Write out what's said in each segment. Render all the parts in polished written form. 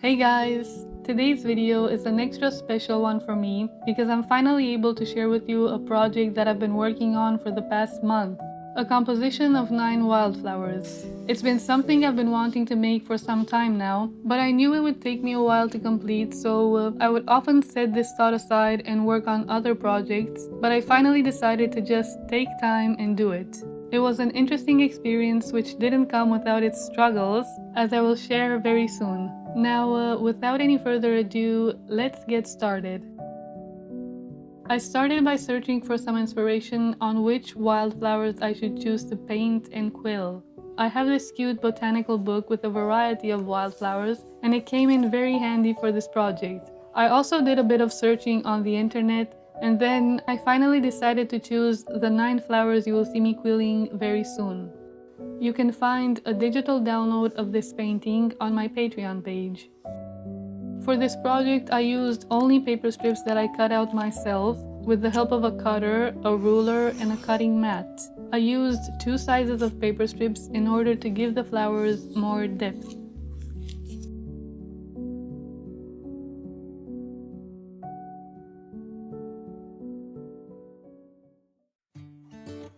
Hey guys! Today's video is an extra special one for me because I'm finally able to share with you a project that I've been working on for the past month. A composition of 9 wildflowers. It's been something I've been wanting to make for some time now, but I knew it would take me a while to complete, so I would often set this thought aside and work on other projects, but I finally decided to just take time and do it. It was an interesting experience which didn't come without its struggles, as I will share very soon. Now, without any further ado, let's get started. I started by searching for some inspiration on which wildflowers I should choose to paint and quill. I have this cute botanical book with a variety of wildflowers, and it came in very handy for this project. I also did a bit of searching on the internet, and then I finally decided to choose the 9 flowers you will see me quilling very soon. You can find a digital download of this painting on my Patreon page. For this project, I used only paper strips that I cut out myself with the help of a cutter, a ruler, and a cutting mat. I used 2 sizes of paper strips in order to give the flowers more depth.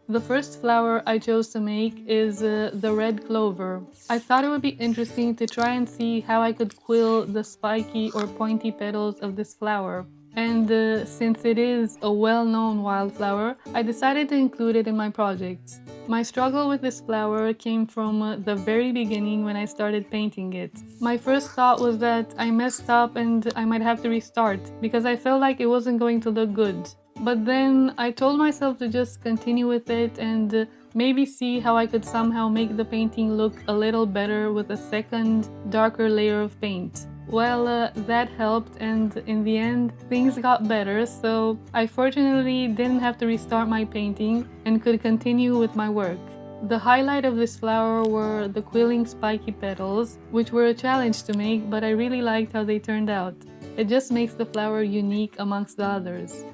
The first flower I chose to make is the red clover. I thought it would be interesting to try and see how I could quill the spiky or pointy petals of this flower. And since it is a well-known wildflower, I decided to include it in my project. My struggle with this flower came from the very beginning when I started painting it. My first thought was that I messed up and I might have to restart because I felt like it wasn't going to look good. But then I told myself to just continue with it and maybe see how I could somehow make the painting look a little better with a second, darker layer of paint. Well, that helped, and in the end, things got better, so I fortunately didn't have to restart my painting and could continue with my work. The highlight of this flower were the quilling spiky petals, which were a challenge to make, but I really liked how they turned out. It just makes the flower unique amongst the others.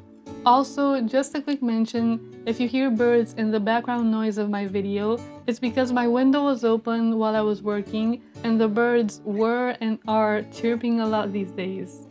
Also, just a quick mention, if you hear birds in the background noise of my video, it's because my window was open while I was working and the birds were and are chirping a lot these days.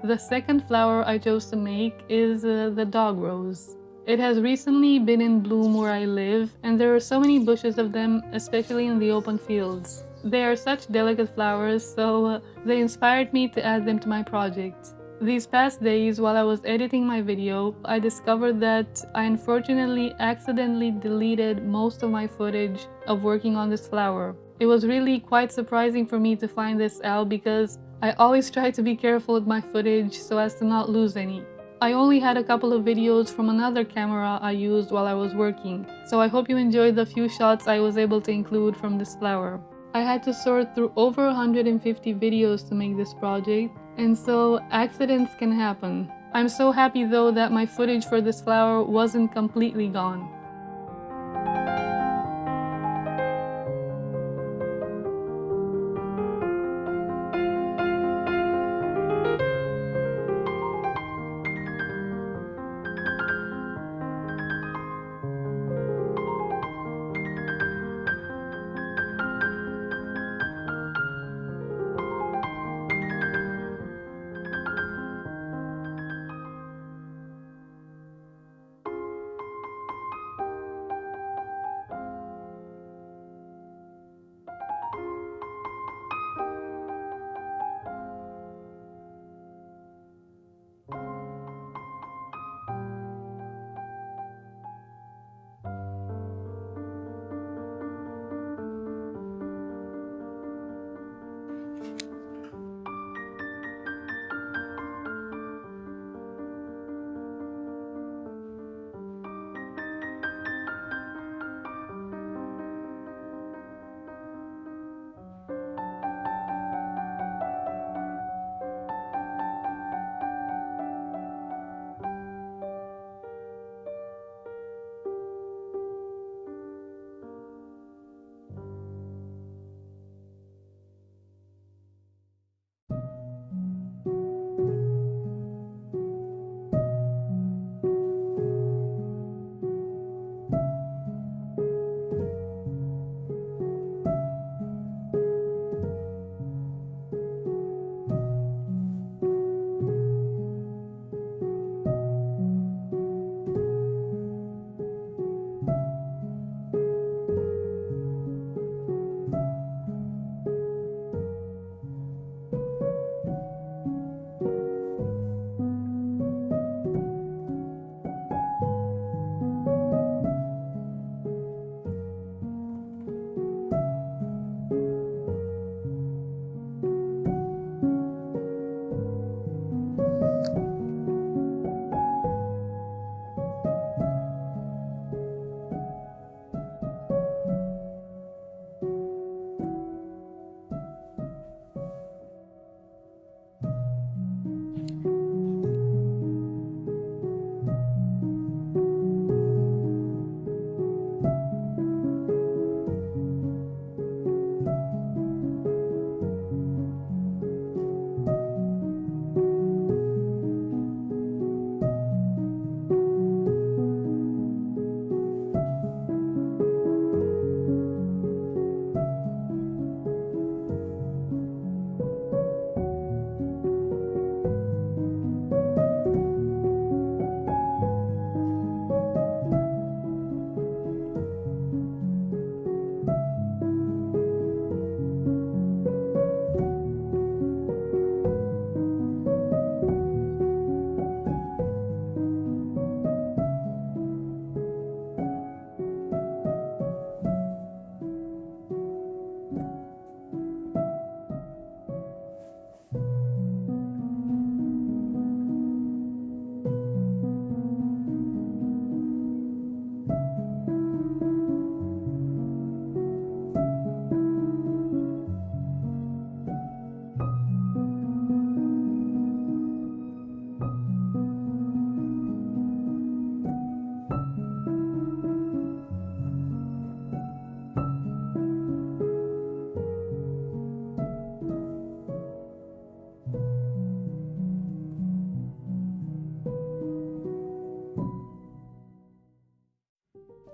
The second flower I chose to make is the dog rose. It has recently been in bloom where I live, and there are so many bushes of them, especially in the open fields. They are such delicate flowers, so they inspired me to add them to my project. These past days, while I was editing my video, I discovered that I unfortunately accidentally deleted most of my footage of working on this flower. It was really quite surprising for me to find this out because I always try to be careful with my footage so as to not lose any. I only had a couple of videos from another camera I used while I was working, so I hope you enjoyed the few shots I was able to include from this flower. I had to sort through over 150 videos to make this project, and so accidents can happen. I'm so happy though that my footage for this flower wasn't completely gone.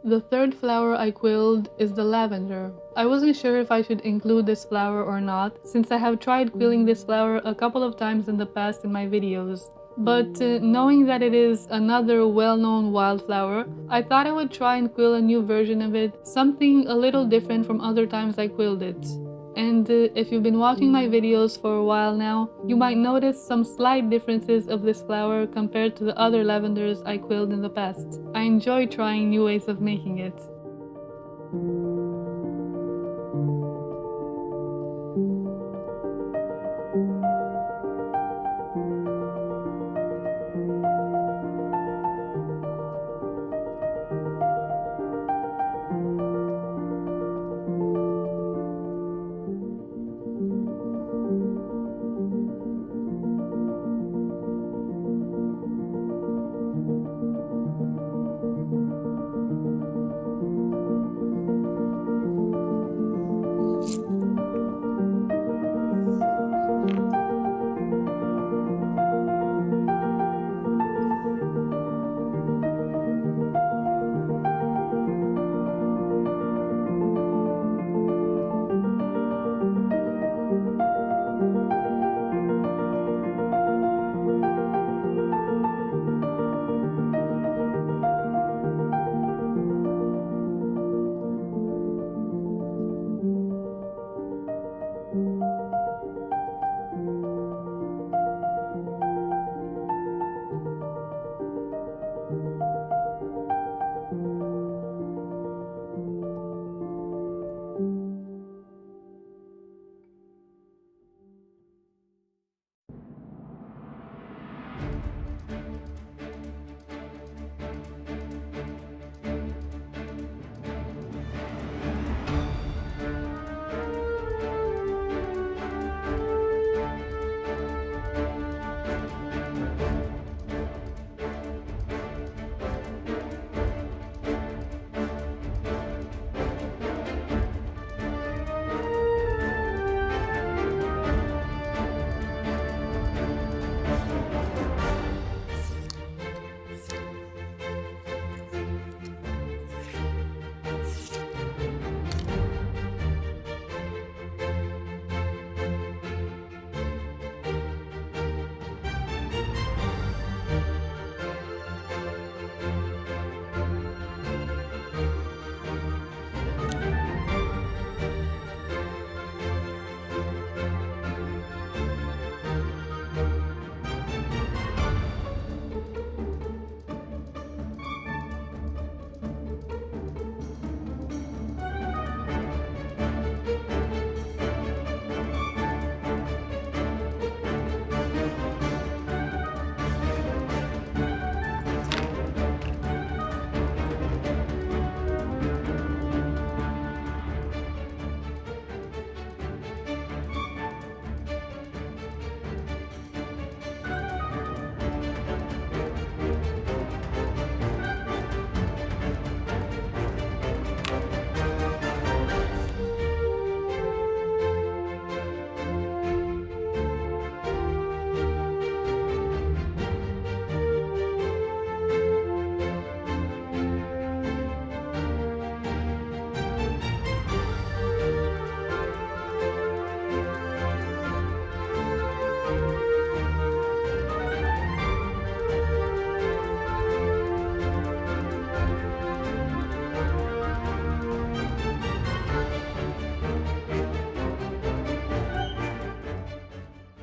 The third flower I quilled is the lavender. I wasn't sure if I should include this flower or not, since I have tried quilling this flower a couple of times in the past in my videos. But knowing that it is another well-known wildflower, I thought I would try and quill a new version of it, something a little different from other times I quilled it. And if you've been watching my videos for a while now, you might notice some slight differences of this flower compared to the other lavenders I quilled in the past. I enjoy trying new ways of making it.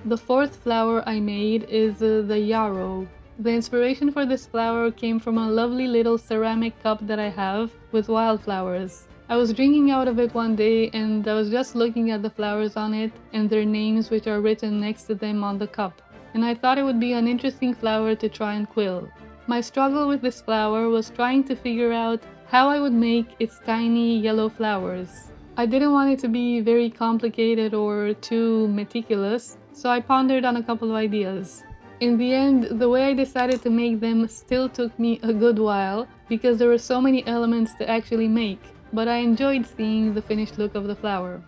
The fourth flower I made is the Yarrow. The inspiration for this flower came from a lovely little ceramic cup that I have with wildflowers. I was drinking out of it one day and I was just looking at the flowers on it and their names which are written next to them on the cup. And I thought it would be an interesting flower to try and quill. My struggle with this flower was trying to figure out how I would make its tiny yellow flowers. I didn't want it to be very complicated or too meticulous, so I pondered on a couple of ideas. In the end, the way I decided to make them still took me a good while because there were so many elements to actually make, but I enjoyed seeing the finished look of the flower.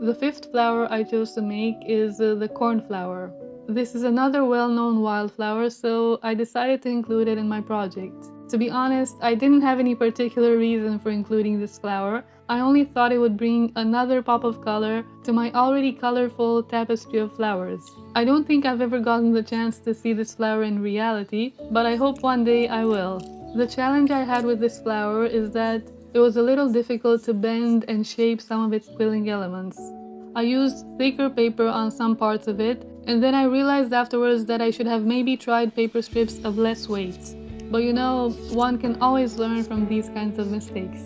The fifth flower I chose to make is the cornflower. This is another well-known wildflower, so I decided to include it in my project. To be honest, I didn't have any particular reason for including this flower. I only thought it would bring another pop of color to my already colorful tapestry of flowers. I don't think I've ever gotten the chance to see this flower in reality, but I hope one day I will. The challenge I had with this flower is that it was a little difficult to bend and shape some of its quilling elements. I used thicker paper on some parts of it, and then I realized afterwards that I should have maybe tried paper strips of less weight. But you know, one can always learn from these kinds of mistakes.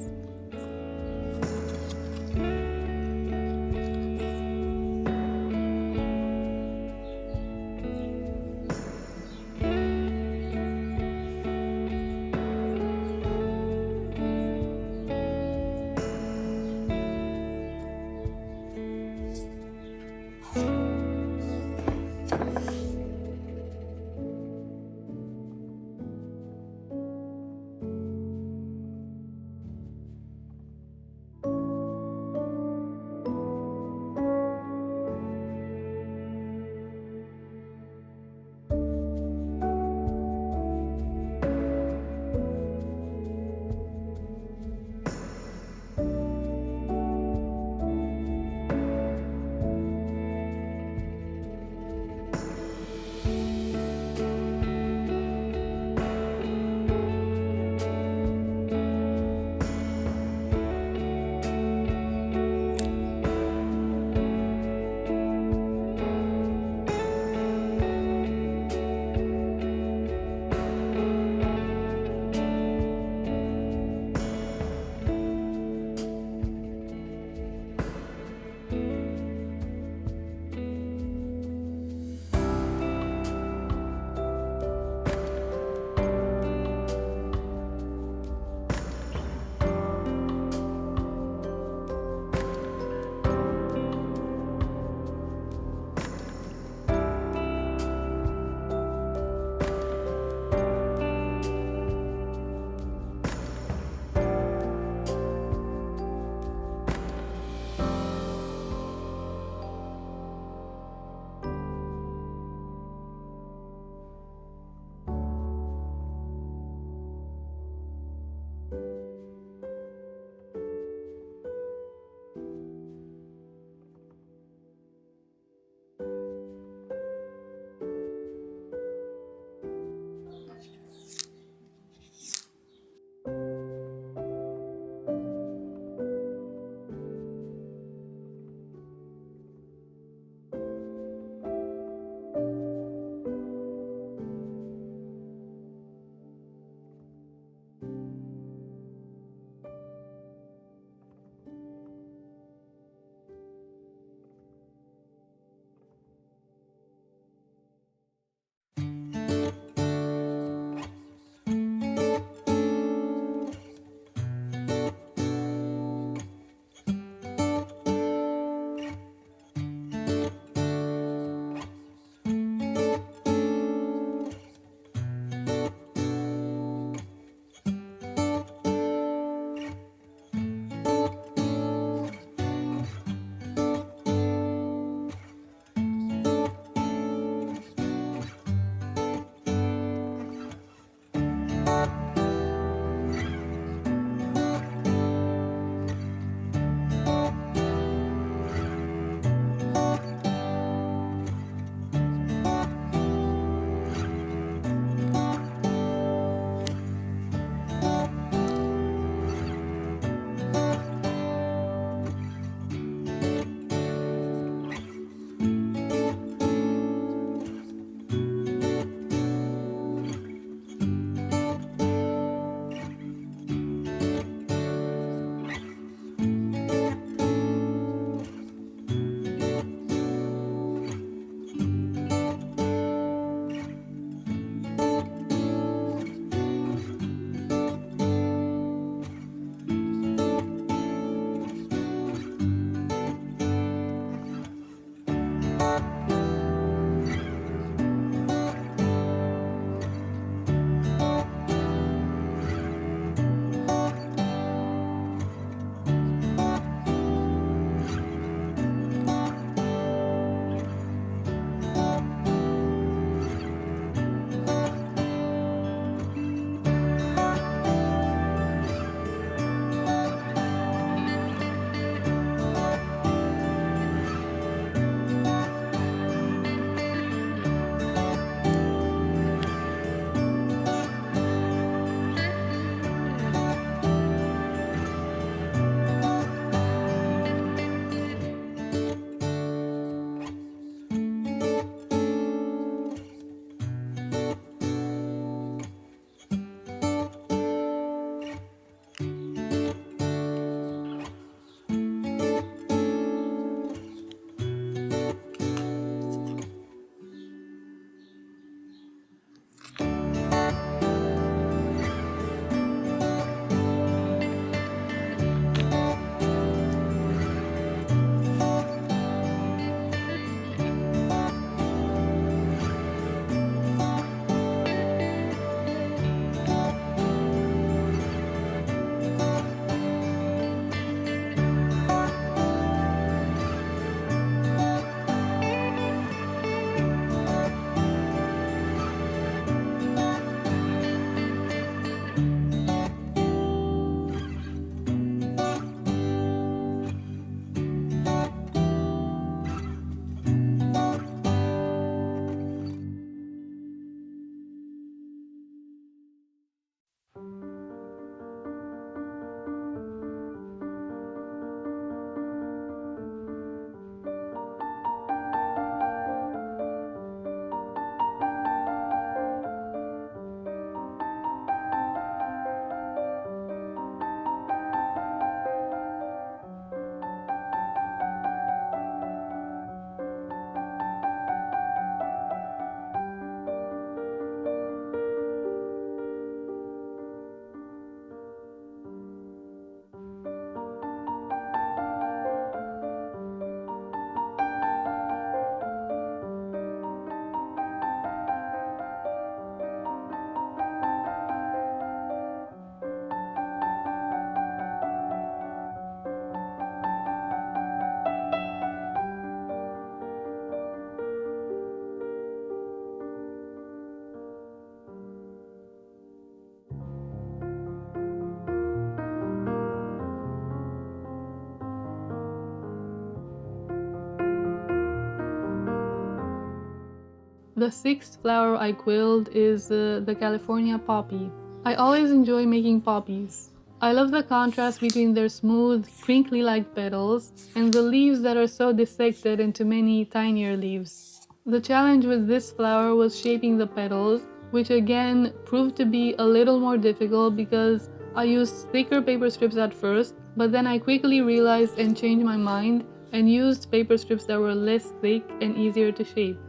The sixth flower I quilled is the California poppy. I always enjoy making poppies. I love the contrast between their smooth, crinkly-like petals and the leaves that are so dissected into many tinier leaves. The challenge with this flower was shaping the petals, which again proved to be a little more difficult because I used thicker paper strips at first, but then I quickly realized and changed my mind and used paper strips that were less thick and easier to shape.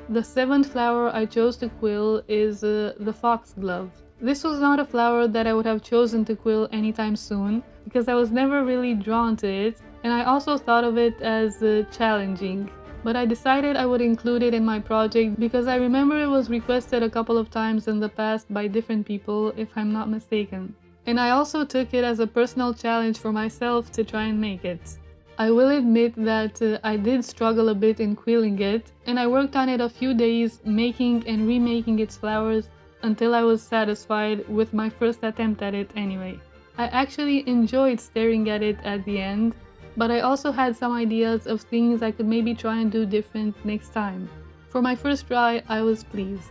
The seventh flower I chose to quill is the Foxglove. This was not a flower that I would have chosen to quill anytime soon because I was never really drawn to it, and I also thought of it as challenging. But I decided I would include it in my project because I remember it was requested a couple of times in the past by different people, if I'm not mistaken. And I also took it as a personal challenge for myself to try and make it. I will admit that I did struggle a bit in quilling it, and I worked on it a few days, making and remaking its flowers until I was satisfied with my first attempt at it anyway. I actually enjoyed staring at it at the end, but I also had some ideas of things I could maybe try and do different next time. For my first try, I was pleased.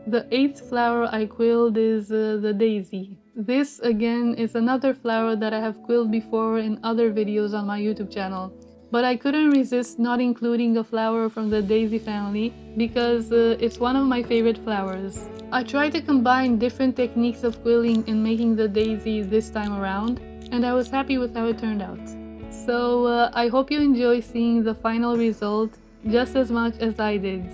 The 8th flower I quilled is the daisy. This again is another flower that I have quilled before in other videos on my YouTube channel. But I couldn't resist not including a flower from the daisy family because it's one of my favorite flowers. I tried to combine different techniques of quilling in making the daisy this time around, and I was happy with how it turned out. So I hope you enjoy seeing the final result just as much as I did.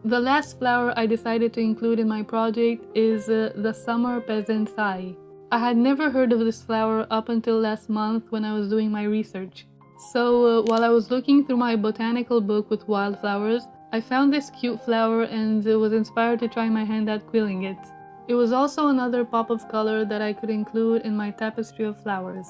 The last flower I decided to include in my project is the summer peasant sigh. I had never heard of this flower up until last month when I was doing my research. So while I was looking through my botanical book with wildflowers, I found this cute flower and was inspired to try my hand at quilling it. It was also another pop of color that I could include in my tapestry of flowers.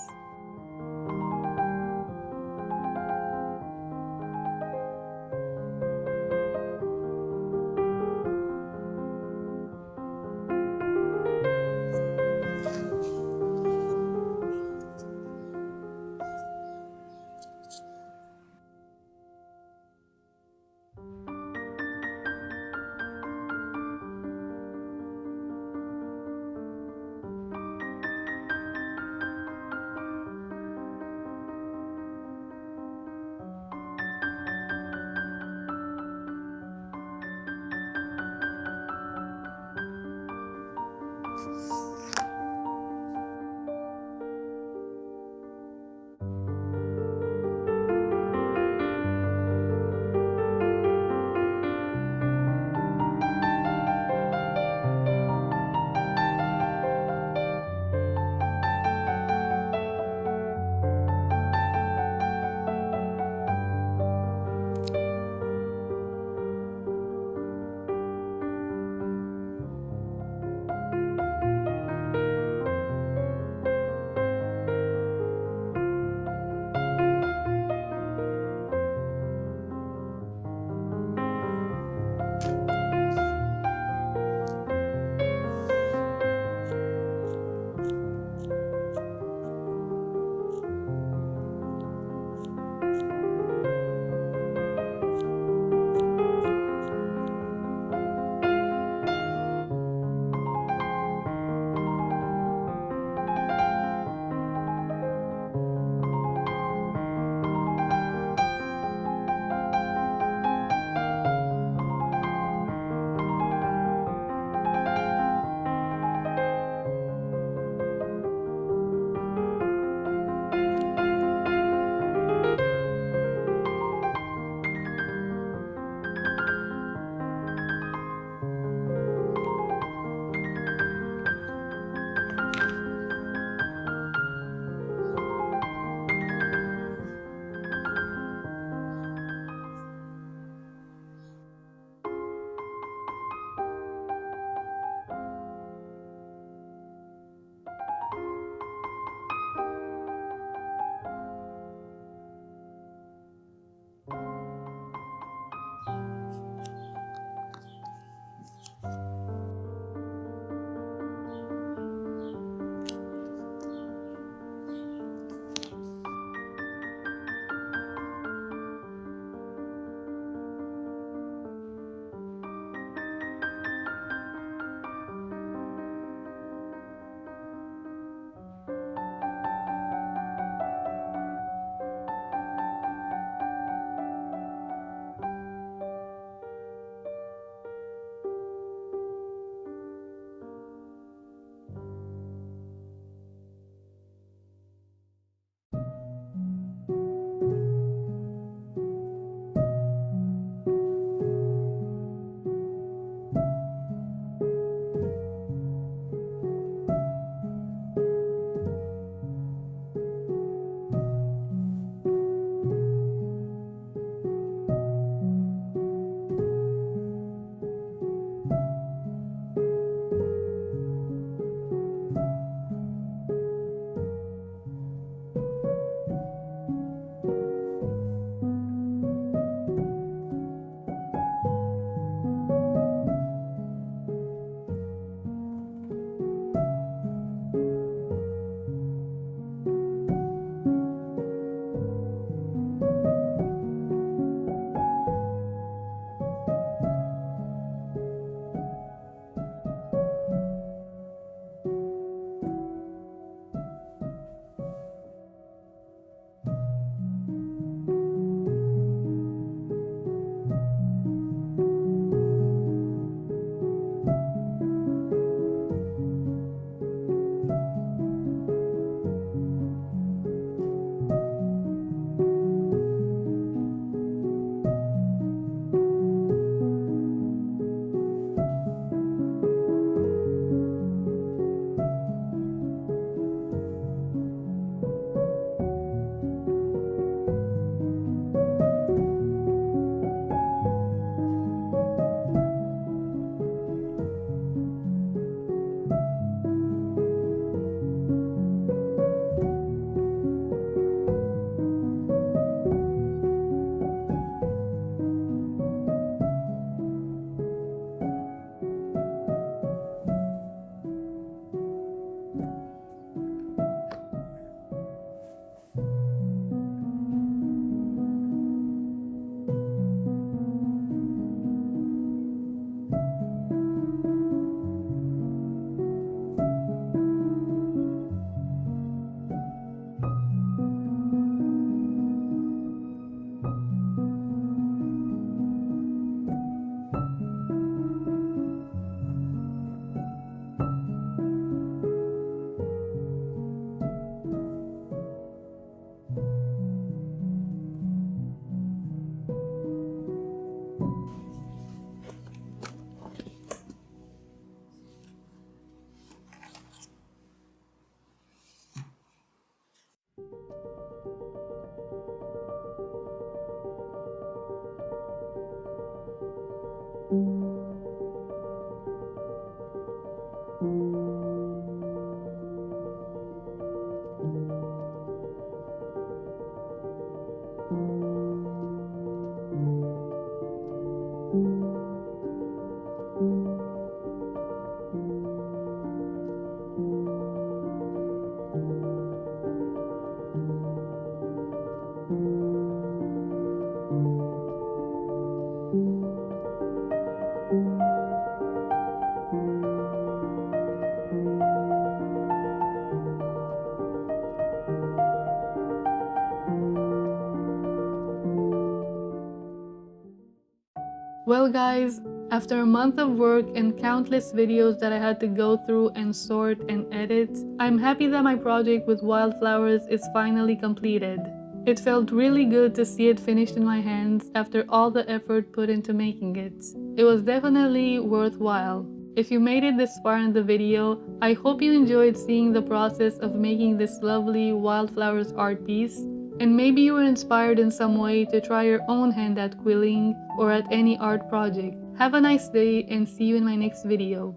Well guys, after a month of work and countless videos that I had to go through and sort and edit, I'm happy that my project with wildflowers is finally completed. It felt really good to see it finished in my hands after all the effort put into making it. It was definitely worthwhile. If you made it this far in the video, I hope you enjoyed seeing the process of making this lovely wildflowers art piece, and maybe you were inspired in some way to try your own hand at quilling or at any art project. Have a nice day and see you in my next video.